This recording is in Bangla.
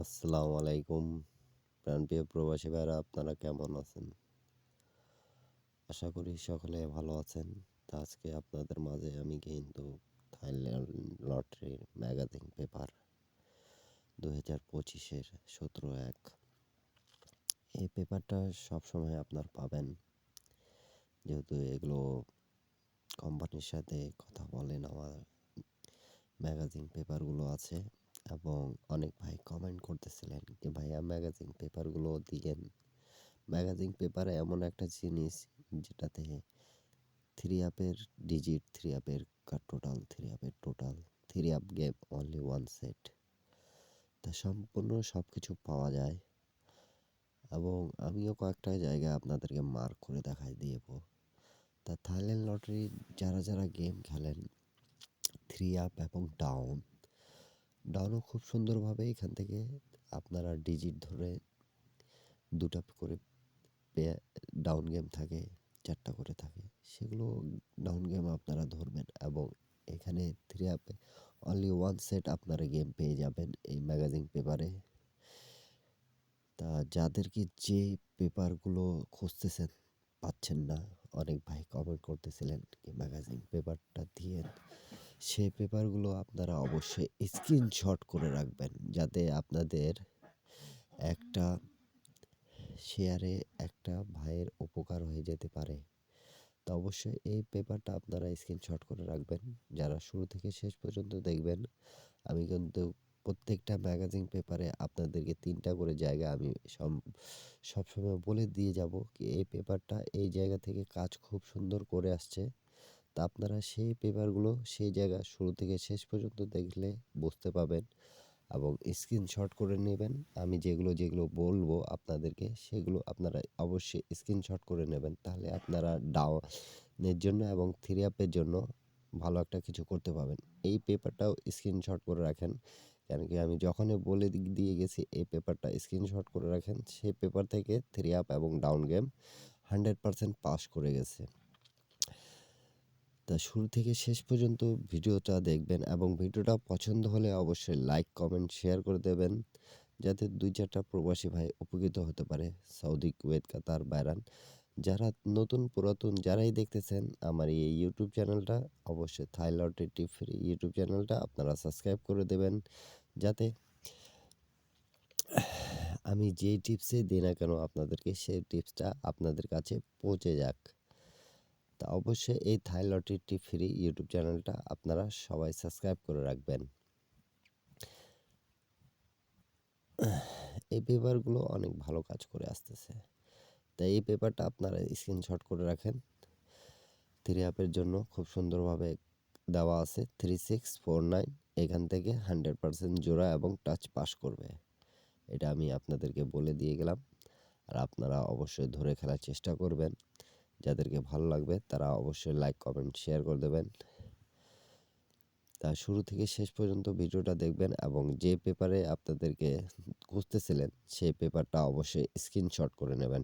আসসালামু আলাইকুম। প্রাণপ্রিয় প্রবাসী ভাইরা আপনারা কেমন আছেন? আশা করি সকলে ভালো আছেন। তো আজকে আপনাদের মাঝে আমি কিন্তু থাইল্যান্ড লটারির ম্যাগাজিন পেপার ২০২৫ এর ১৭/১ এই পেপারটা সবসময় আপনার পাবেন। যেহেতু এগুলো কোম্পানির সাথে কথা বলে নেওয়া ম্যাগাজিন পেপারগুলো আছে এবং অনেক ভাই কমেন্ট করতেছিলেন যে ভাইয়া ম্যাগাজিন পেপারগুলো দিয়েন। ম্যাগাজিন পেপারে এমন একটা জিনিস যেটাতে থ্রি আপের three up game only one set, তা সম্পূর্ণ সব কিছু পাওয়া যায় এবং আমিও কয়েকটা জায়গায় আপনাদেরকে মার্ক করে দেখাই দিব। তা থাইল্যান্ড লটারি যারা যারা গেম খেলেন থ্রি আপ এবং ডাউনও খুব সুন্দরভাবে এখান থেকে আপনারা ডিজিট ধরে দুটা করে ডাউন গেম থাকে, 4টা করে থাকে, সেগুলো ডাউন গেম আপনারা ধরবেন এবং এখানে থ্রি আপে অনলি ওয়ান সেট আপনারা গেম পেয়ে যাবেন এই ম্যাগাজিন পেপারে। তা যাদেরকে যে পেপারগুলো খুঁজতেছেন পাচ্ছেন না, অনেক ভাই কমেন্ট করতেছিলেন কি ম্যাগাজিন পেপারটা দিয়ে, সেই পেপারগুলো আপনারা অবশ্যই স্ক্রিনশট করে রাখবেন যাতে আপনাদের একটা শেয়ারে একটা ভাইয়ের উপকার হয়ে যেতে পারে। তো অবশ্যই এই পেপারটা আপনারা স্ক্রিনশট করে রাখবেন। যারা শুরু থেকে শেষ পর্যন্ত দেখবেন, আমি কিন্তু প্রত্যেকটা ম্যাগাজিন পেপারে আপনাদেরকে 3টা করে জায়গা আমি সবসময় বলে দিয়ে যাব কি এই পেপারটা এই জায়গা থেকে কাজ খুব সুন্দর করে আসছে। তা আপনারা সেই পেপারগুলো সেই জায়গা শুরু থেকে শেষ পর্যন্ত দেখলে বুঝতে পাবেন এবং স্ক্রিনশট করে নেবেন। আমি যেগুলো বলবো আপনাদেরকে সেগুলো আপনারা অবশ্যই স্ক্রিনশট করে নেবেন, তাহলে আপনারা ডাউনের জন্য এবং থ্রি আপের জন্য ভালো একটা কিছু করতে পারবেন। এই পেপারটাও স্ক্রিনশট করে রাখেন, কেন কি আমি যখনই বলে দিয়ে গেছি এই পেপারটা স্ক্রিনশট করে রাখেন, সেই পেপার থেকে থ্রি আপ এবং ডাউন গেম 100% পাস করে গেছে। তা শুরু থেকে শেষ পর্যন্ত ভিডিওটা দেখবেন এবং ভিডিওটা পছন্দ হলে অবশ্যই লাইক কমেন্ট শেয়ার করে দেবেন, যাতে 2-4টা প্রবাসী ভাই উপকৃত হতে পারে। সৌদি, কুয়েত, কাতার, বাহরাইন, যারা নতুন পুরাতন যারাই দেখতেছেন আমার এই ইউটিউব চ্যানেলটা, অবশ্যই থাই লটারি টিপ ফ্রি ইউটিউব চ্যানেলটা আপনারা সাবস্ক্রাইব করে দেবেন, যাতে আমি যেই টিপসই দিই না কেন আপনাদেরকে সেই টিপসটা আপনাদের কাছে পৌঁছে যাক। তা অবশ্যই এই থাই লটারি টিপ ফ্রি ইউটিউব চ্যানেলটা আপনারা সবাই সাবস্ক্রাইব করে রাখবেন। এই পেপারগুলো অনেক ভালো কাজ করে আসতেছে, তাই এই পেপারটা আপনারা স্ক্রিনশট করে রাখেন। থ্রি আপের জন্য খুব সুন্দরভাবে দেওয়া আছে 3649, এখান থেকে 100% জোড়া এবং টাচ পাস করবে, এটা আমি আপনাদেরকে বলে দিয়ে গেলাম। আর আপনারা অবশ্যই ধরে খেলার চেষ্টা করবেন। যাদেরকে ভালো লাগবে তারা অবশ্যই লাইক কমেন্ট শেয়ার করে দেবেন। তা শুরু থেকে শেষ পর্যন্ত ভিডিওটা দেখবেন এবং যে পেপারে আপনাদেরকে খুঁজতেছিলেন সেই পেপারটা অবশ্যই স্ক্রিনশট করে নেবেন।